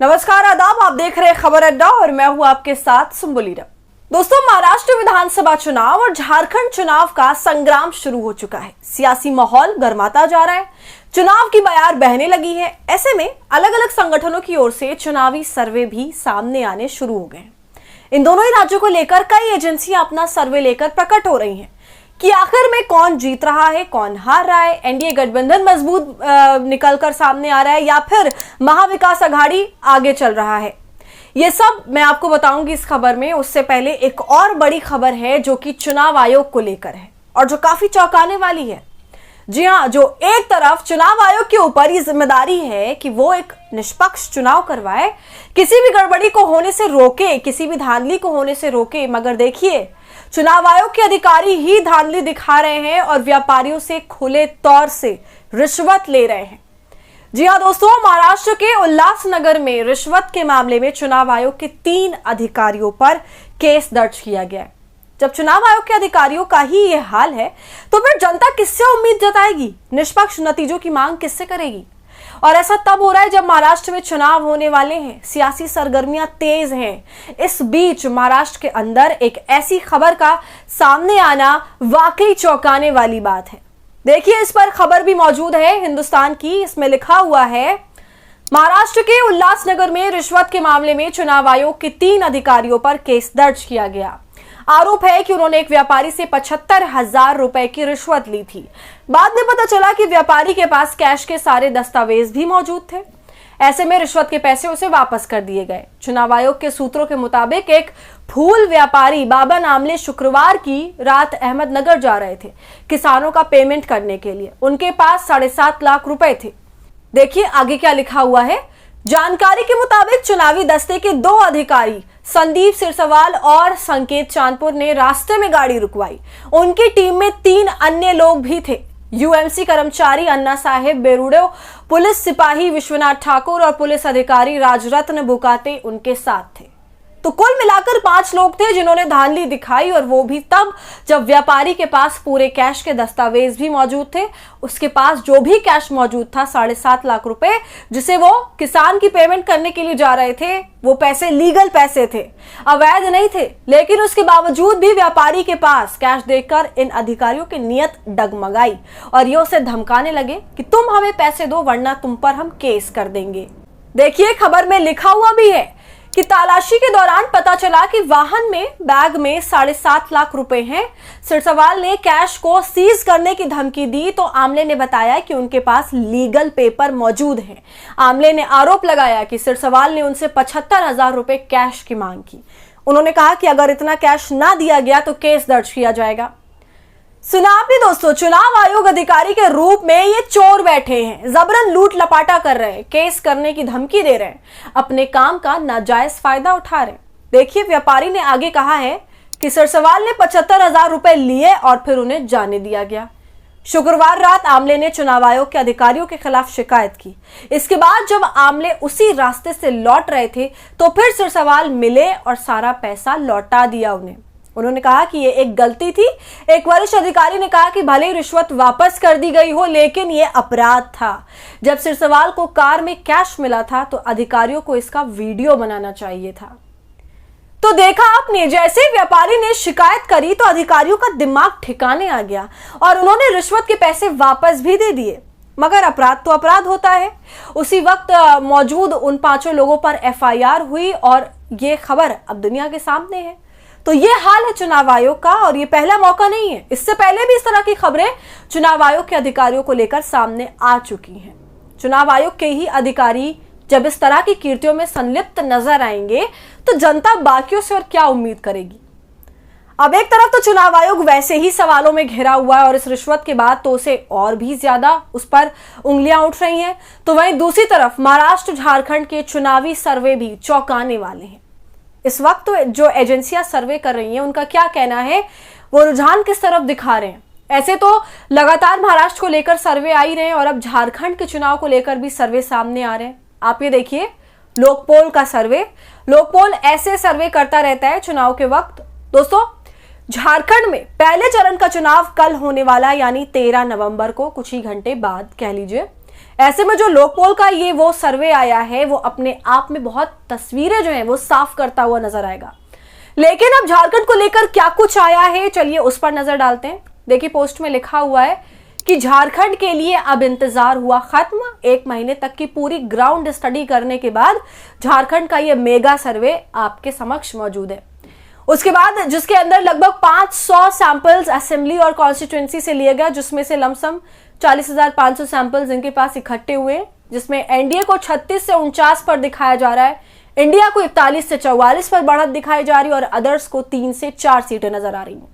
नमस्कार, आदाब। आप देख रहे हैं खबर अड्डा और मैं हूं आपके साथ सुम्बुलीरा। दोस्तों, महाराष्ट्र विधानसभा चुनाव और झारखंड चुनाव का संग्राम शुरू हो चुका है। सियासी माहौल गर्माता जा रहा है, चुनाव की बयार बहने लगी है। ऐसे में अलग अलग संगठनों की ओर से चुनावी सर्वे भी सामने आने शुरू हो गए। इन दोनों ही राज्यों को लेकर कई एजेंसियां अपना सर्वे लेकर प्रकट हो रही हैं कि आखिर में कौन जीत रहा है, कौन हार रहा है। एनडीए गठबंधन मजबूत निकलकर सामने आ रहा है या फिर महाविकास आघाड़ी आगे चल रहा है। ये सब मैं आपको बताऊंगी इस खबर में। उससे पहले एक और बड़ी खबर है जो कि चुनाव आयोग को लेकर है और जो काफी चौंकाने वाली है। जी हाँ, जो एक तरफ चुनाव आयोग के ऊपर ये जिम्मेदारी है कि वो एक निष्पक्ष चुनाव करवाए, किसी भी गड़बड़ी को होने से रोके, किसी भी धांधली को होने से रोके, मगर देखिए चुनाव आयोग के अधिकारी ही धांधली दिखा रहे हैं और व्यापारियों से खुले तौर से रिश्वत ले रहे हैं। जी हाँ दोस्तों, महाराष्ट्र के उल्लासनगर में रिश्वत के मामले में चुनाव आयोग के 3 अधिकारियों पर केस दर्ज किया गया है। जब चुनाव आयोग के अधिकारियों का ही ये हाल है तो फिर जनता किससे उम्मीद जताएगी, निष्पक्ष नतीजों की मांग किससे करेगी? और ऐसा तब हो रहा है जब महाराष्ट्र में चुनाव होने वाले हैं, सियासी सरगर्मियां तेज हैं। इस बीच महाराष्ट्र के अंदर एक ऐसी खबर का सामने आना वाकई चौंकाने वाली बात है। देखिए, इस पर खबर भी मौजूद है हिंदुस्तान की। इसमें लिखा हुआ है, महाराष्ट्र के उल्लासनगर में रिश्वत के मामले में चुनाव आयोग के 3 अधिकारियों पर केस दर्ज किया गया। आरोप है कि उन्होंने एक व्यापारी से 75,000 रुपए की रिश्वत ली थी। बाद में पता चला कि व्यापारी के पास कैश के सारे दस्तावेज भी मौजूद थे। ऐसे में रिश्वत के पैसे उसे वापस कर दिए गए। चुनाव आयोग के सूत्रों के मुताबिक एक फूल व्यापारी बाबा नामले शुक्रवार की रात अहमदनगर जा रहे थे किसानों का पेमेंट करने के लिए। उनके पास 7.5 लाख रुपए थे। देखिए आगे क्या लिखा हुआ है। जानकारी के मुताबिक चुनावी दस्ते के 2 अधिकारी संदीप सिरसवाल और संकेत चांदपुर ने रास्ते में गाड़ी रुकवाई। उनकी टीम में 3 अन्य लोग भी थे। यूएमसी कर्मचारी अन्ना साहेब बेरुड़ो, पुलिस सिपाही विश्वनाथ ठाकुर और पुलिस अधिकारी राजरत्न बुकाते उनके साथ थे। तो कुल मिलाकर 5 लोग थे जिन्होंने धांधली दिखाई, और वो भी तब जब व्यापारी के पास पूरे कैश के दस्तावेज भी मौजूद थे। उसके पास जो भी कैश मौजूद था 7.5 लाख रुपए, जिसे वो किसान की पेमेंट करने के लिए जा रहे थे, वो पैसे लीगल पैसे थे, अवैध नहीं थे। लेकिन उसके बावजूद भी व्यापारी के पास कैश देखकर इन अधिकारियों की नीयत डगमगाई और ये उसे धमकाने लगे कि तुम हमें पैसे दो वरना तुम पर हम केस कर देंगे। देखिए खबर में लिखा हुआ भी है कि तलाशी के दौरान पता चला कि वाहन में बैग में 7.5 लाख रुपए हैं। सिरसवाल ने कैश को सीज करने की धमकी दी तो आमले ने बताया कि उनके पास लीगल पेपर मौजूद हैं। आमले ने आरोप लगाया कि सिरसवाल ने उनसे 75,000 रुपए कैश की मांग की। उन्होंने कहा कि अगर इतना कैश ना दिया गया तो केस दर्ज किया जाएगा। सुना आपने दोस्तों, चुनाव आयोग अधिकारी के रूप में ये चोर बैठे हैं, जबरन लूट लपाटा कर रहे हैं, केस करने की धमकी दे रहे हैं, अपने काम का नाजायज फायदा उठा रहे हैं। देखिए व्यापारी ने आगे कहा है कि सिरसवाल ने 75,000 रुपए लिए और फिर उन्हें जाने दिया गया। शुक्रवार रात आमले ने चुनाव आयोग के अधिकारियों के खिलाफ शिकायत की। इसके बाद जब आमले उसी रास्ते से लौट रहे थे तो फिर सिरसवाल मिले और सारा पैसा लौटा दिया उन्हें। उन्होंने कहा कि ये एक गलती थी। एक वरिष्ठ अधिकारी ने कहा कि भले ही रिश्वत वापस कर दी गई हो लेकिन ये अपराध था। जब सिरसवाल को कार में कैश मिला था तो अधिकारियों को इसका वीडियो बनाना चाहिए था। तो देखा आपने, जैसे व्यापारी ने शिकायत करी तो अधिकारियों का दिमाग ठिकाने आ गया और उन्होंने रिश्वत के पैसे वापस भी दे दिए। मगर अपराध तो अपराध होता है। उसी वक्त मौजूद उन 5 लोगों पर एफआईआर हुई और ये खबर अब दुनिया के सामने है। तो ये हाल है चुनाव आयोग का और ये पहला मौका नहीं है। इससे पहले भी इस तरह की खबरें चुनाव आयोग के अधिकारियों को लेकर सामने आ चुकी हैं। चुनाव आयोग के ही अधिकारी जब इस तरह की कीर्तियों में संलिप्त नजर आएंगे तो जनता बाकियों से और क्या उम्मीद करेगी? अब एक तरफ तो चुनाव आयोग वैसे ही सवालों में घिरा हुआ है और इस रिश्वत के बाद तो उसे और भी ज्यादा उस पर उंगलियां उठ रही हैं, तो वहीं दूसरी तरफ महाराष्ट्र झारखंड के चुनावी सर्वे भी चौंकाने वाले हैं। इस वक्त तो जो एजेंसियां सर्वे कर रही हैं उनका क्या कहना है, वो रुझान किस तरफ दिखा रहे हैं? ऐसे तो लगातार महाराष्ट्र को लेकर सर्वे आ ही रहे हैं और अब झारखंड के चुनाव को लेकर भी सर्वे सामने आ रहे हैं। आप ये देखिए, लोकपोल का सर्वे। लोकपोल ऐसे सर्वे करता रहता है चुनाव के वक्त। दोस्तों, झारखंड में पहले चरण का चुनाव कल होने वाला, यानी 13 नवंबर को, कुछ ही घंटे बाद कह लीजिए। ऐसे में जो लोकपोल का ये वो सर्वे आया है वो अपने आप में बहुत तस्वीरें जो है वो साफ करता हुआ नजर आएगा। लेकिन अब झारखंड को लेकर क्या कुछ आया है, चलिए उस पर नजर डालते हैं। देखिए पोस्ट में लिखा हुआ है कि झारखंड के लिए अब इंतजार हुआ खत्म। 1 महीने तक की पूरी ग्राउंड स्टडी करने के बाद झारखंड का ये मेगा सर्वे आपके समक्ष मौजूद है। उसके बाद जिसके अंदर लगभग 500 सैंपल्स असेंबली और कॉन्स्टिट्यूएंसी से लिए गए, जिसमें से लमसम 40,500 सैंपल्स इनके पास इकट्ठे हुए, जिसमें एनडीए को 36 से 49 पर दिखाया जा रहा है, इंडिया को 41 से 44 पर बढ़त दिखाई जा रही है और अदर्स को 3 से 4 सीटें नजर आ रही हैं।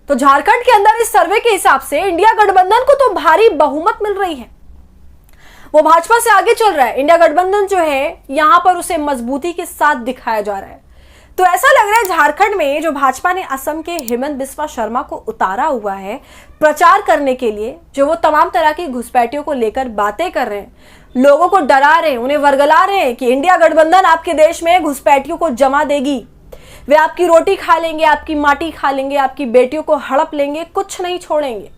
तो झारखंड के अंदर इस सर्वे के हिसाब से इंडिया गठबंधन को तो भारी बहुमत मिल रही है, वो भाजपा से आगे चल रहा है। इंडिया गठबंधन जो है यहां पर उसे मजबूती के साथ दिखाया जा रहा है। तो ऐसा लग रहा है झारखंड में जो भाजपा ने असम के हेमंत बिस्वा शर्मा को उतारा हुआ है प्रचार करने के लिए, जो वो तमाम तरह की घुसपैठियों को लेकर बातें कर रहे हैं, लोगों को डरा रहे हैं, उन्हें वर्गला रहे हैं कि इंडिया गठबंधन आपके देश में घुसपैठियों को जमा देगी, वे आपकी रोटी खा लेंगे, आपकी माटी खा लेंगे, आपकी बेटियों को हड़प लेंगे, कुछ नहीं छोड़ेंगे।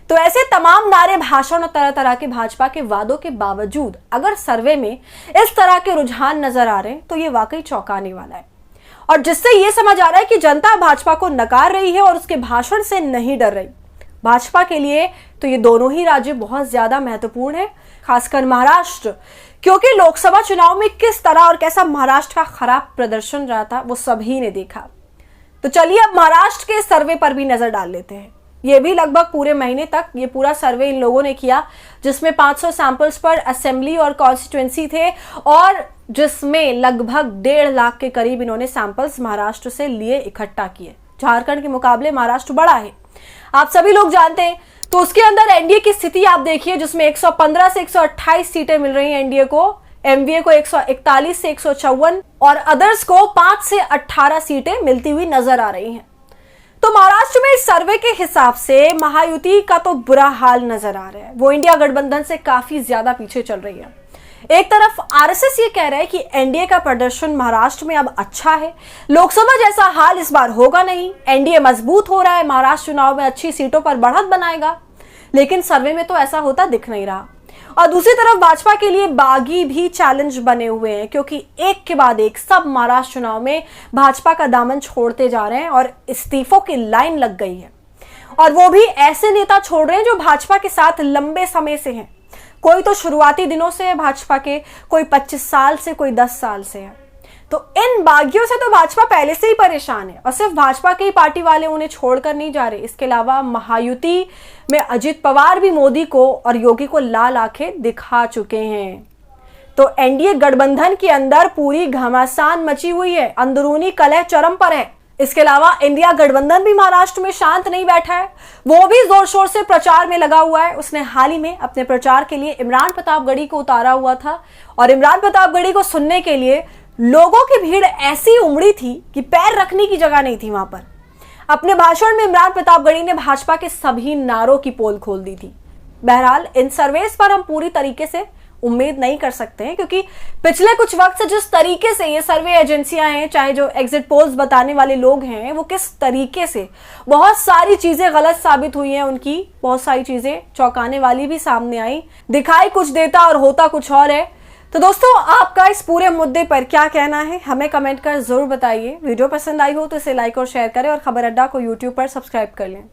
तो ऐसे तमाम नारे, भाषण और तरह तरह के भाजपा के वादों के बावजूद अगर सर्वे में इस तरह के रुझान नजर आ रहे हैं तो ये वाकई चौंकाने वाला है। और जिससे ये समझ आ रहा है कि जनता भाजपा को नकार रही है और उसके भाषण से नहीं डर रही। भाजपा के लिए तो ये दोनों ही राज्य बहुत ज्यादा महत्वपूर्ण है, खासकर महाराष्ट्र, क्योंकि लोकसभा चुनाव में किस तरह और कैसा महाराष्ट्र का खराब प्रदर्शन रहा था वो सभी ने देखा। तो चलिए अब महाराष्ट्र के सर्वे पर भी नजर डाल लेते हैं। ये भी लगभग पूरे महीने तक ये पूरा सर्वे इन लोगों ने किया, जिसमें 500 सैंपल्स पर असेंबली और कॉन्स्टिट्यूएंसी थे और जिसमें लगभग 1.5 लाख के करीब इन्होंने सैंपल्स महाराष्ट्र से लिए, इकट्ठा किए। झारखंड के मुकाबले महाराष्ट्र बड़ा है, आप सभी लोग जानते हैं। तो उसके अंदर एनडीए की स्थिति आप देखिए, जिसमें 115 से 128 सीटें मिल रही हैं एनडीए को, एमवीए को 141 से 154 और अदर्स को 5 से 18 सीटें मिलती हुई नजर आ रही हैं। तो महाराष्ट्र में इस सर्वे के हिसाब से महायुति का तो बुरा हाल नजर आ रहा है, वो इंडिया गठबंधन से काफी ज्यादा पीछे चल रही है। एक तरफ आरएसएस ये कह रहा है कि एनडीए का प्रदर्शन महाराष्ट्र में अब अच्छा है, लोकसभा जैसा हाल इस बार होगा नहीं, एनडीए मजबूत हो रहा है, महाराष्ट्र चुनाव में अच्छी सीटों पर बढ़त बनाएगा। लेकिन सर्वे में तो ऐसा होता दिख नहीं रहा। और दूसरी तरफ भाजपा के लिए बागी भी चैलेंज बने हुए हैं, क्योंकि एक के बाद एक सब महाराष्ट्र चुनाव में भाजपा का दामन छोड़ते जा रहे हैं और इस्तीफों की लाइन लग गई है। और वो भी ऐसे नेता छोड़ रहे हैं जो भाजपा के साथ लंबे समय से हैं। कोई तो शुरुआती दिनों से है भाजपा के, कोई 25 साल से, कोई 10 साल से है। तो इन बागियों से तो भाजपा पहले से ही परेशान है और सिर्फ भाजपा के ही पार्टी वाले उन्हें छोड़कर नहीं जा रहे। इसके अलावा महायुति में अजित पवार भी मोदी को और योगी को लाल आंखें दिखा चुके हैं। तो एनडीए गठबंधन के अंदर पूरी घमासान मची हुई है, अंदरूनी कलह चरम पर है। इसके अलावा इंडिया गठबंधन भी महाराष्ट्र में शांत नहीं बैठा है, वो भी जोर शोर से प्रचार में लगा हुआ है। उसने हाल ही में अपने प्रचार के लिए इमरान प्रतापगढ़ी को उतारा हुआ था और इमरान प्रतापगढ़ी को सुनने के लिए लोगों की भीड़ ऐसी उमड़ी थी कि पैर रखने की जगह नहीं थी वहां पर। अपने भाषण में इमरान प्रतापगढ़ी ने भाजपा के सभी नारों की पोल खोल दी थी। बहरहाल इन सर्वेस पर हम पूरी तरीके से उम्मीद नहीं कर सकते हैं, क्योंकि पिछले कुछ वक्त से जिस तरीके से ये सर्वे एजेंसियां हैं, चाहे जो एग्जिट पोल्स बताने वाले लोग हैं, वो किस तरीके से बहुत सारी चीजें गलत साबित हुई हैं उनकी, बहुत सारी चीजें चौंकाने वाली भी सामने आई, दिखाई कुछ देता और होता कुछ और है। तो दोस्तों आपका इस पूरे मुद्दे पर क्या कहना है हमें कमेंट कर जरूर बताइए। वीडियो पसंद आई हो तो इसे लाइक और शेयर करें और खबर अड्डा को यूट्यूब पर सब्सक्राइब कर लें।